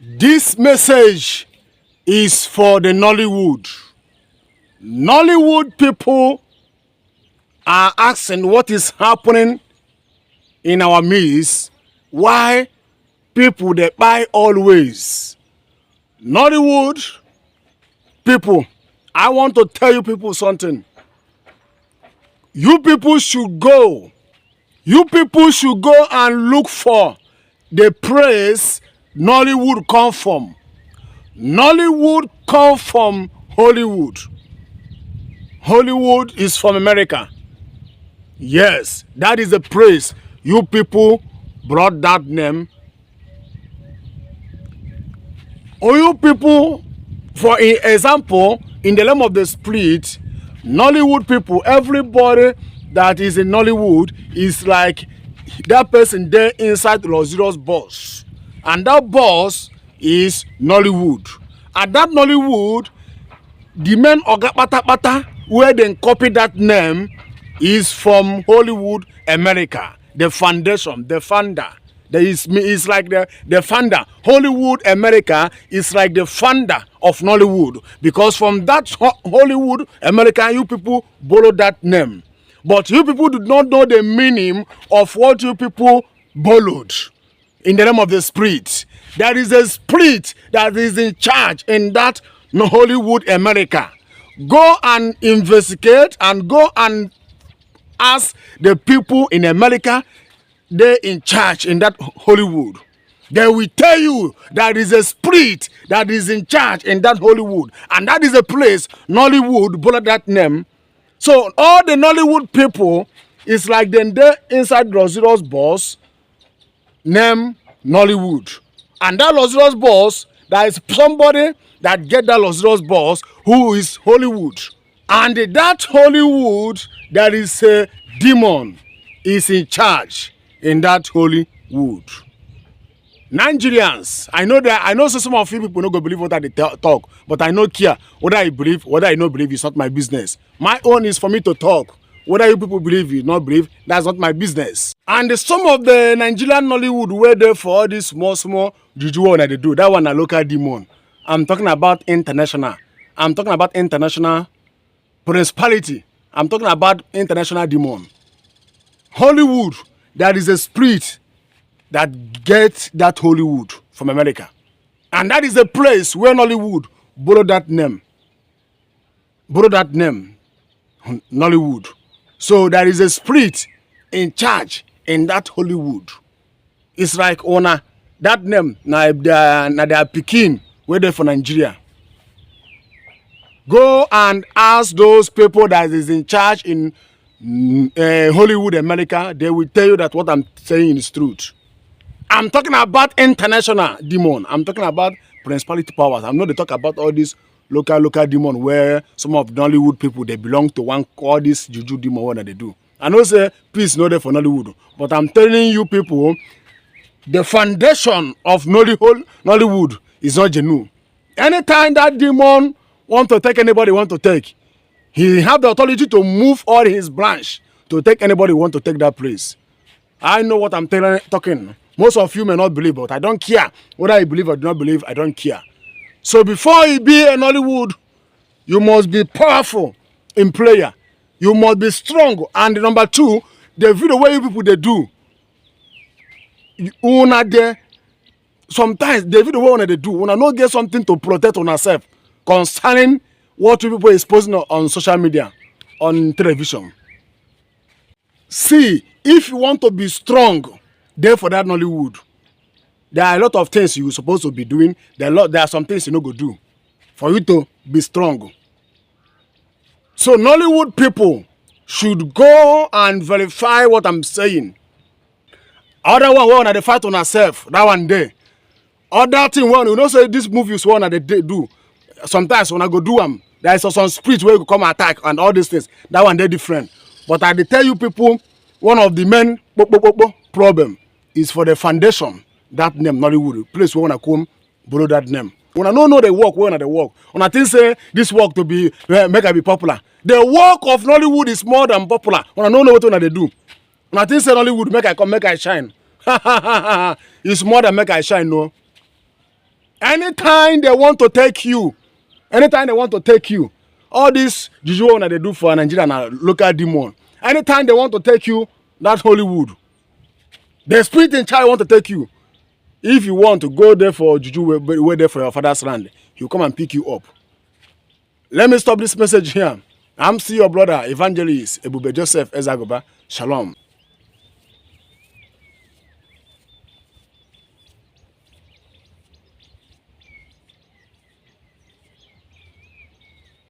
This message is for the Nollywood. Nollywood people are asking what is happening in our midst. Why people they buy always? Nollywood people, I want to tell you people something. You people should go. You people should go and look for the praise Nollywood come from. Nollywood come from Hollywood. Hollywood is from America. Yes, that is the praise. You people brought that name. Or you people, for example, in the realm of the spirit, Nollywood people, everybody that is in Nollywood is like that person there inside the luxurious boss. And that boss is Nollywood. And that Nollywood, the main oga pata pata, where they copy that name is from Hollywood, America. The foundation, the founder. There is like the founder. Hollywood, America is like the founder of Nollywood. Because from that Hollywood, America, you people borrow that name. But you people do not know the meaning of what you people borrowed in the realm of the spirit. There is a spirit that is in charge in that Hollywood, America. Go and investigate and go and ask the people in America. They're in charge in that Hollywood. They will tell you that is a spirit that is in charge in that Hollywood. And that is a place, Nollywood, borrowed that name. So all the Nollywood people is like they're inside Rosiero's boss, name Nollywood. And that luxurious boss, there is somebody that get that luxurious boss who is Hollywood. And that Hollywood, there is a demon is in charge in that Hollywood. Nigerians, I know some of you people don't go believe what I talk, but I no care whether I believe, whether I not believe, it's not my business. My own is for me to talk. Whether you people believe, you not believe, that's not my business. And some of the Nigerian Nollywood were there for all this small juju one that they do. That one a local demon. I'm talking about international. I'm talking about international principality. I'm talking about international demon. Hollywood, there is a spirit that gets that Hollywood from America. And that is the place where Nollywood borrowed that name. Borrowed that name, Nollywood. So there is a spirit in charge in that Hollywood. It's like owner that name na they are Peking, where they for Nigeria. Go and ask those people that is in charge in Hollywood, America. They will tell you that what I'm saying is truth. I'm talking about international demon. I'm talking about principality powers. I'm not to talk about all these local demon where some of the Nollywood people, they belong to one, all this juju demon, what they do. I know say peace no there for Nollywood, but I'm telling you people, the foundation of Nollywood is not genuine. Anytime that demon want to take anybody want to take, he have the authority to move all his branch to take anybody want to take that place. I know what I'm talking. Most of you may not believe, but I don't care. Whether I believe or do not believe, I don't care. So before you be in Nollywood, you must be powerful in prayer. You must be strong. And number two, the video way you people they do. Sometimes the video way they do, when I not get something to protect on ourselves concerning what you people is posting on social media, on television. See, if you want to be strong, there for that Nollywood, there are a lot of things you're supposed to be doing. There are some things you no go do for you to be strong. So Nollywood people should go and verify what I'm saying. Other one that they fight on ourselves, that one day. Other thing one, you know say this movie is one that they do. Sometimes when I go do them, there is some spirit where you come attack and all these things. That one they different. But I tell you people, one of the main problem is for the foundation. That name Nollywood, place where when I come borrow that name. When I don't know the work, when I work. When I think say this work to be make I be popular. The work of Nollywood is more than popular. When I don't know what they do. When I think say Nollywood make I come, make I shine. It's more than make I shine, no. Anytime they want to take you, all this juju that they do for Nigeria and local demon, anytime they want to take you, that's Hollywood. The spirit in child want to take you. If you want to go there for juju, wait there for your father's land, he'll come and pick you up. Let me stop this message here. I'm still your brother, Evangelist Ebube Joseph Ezagoba. Shalom.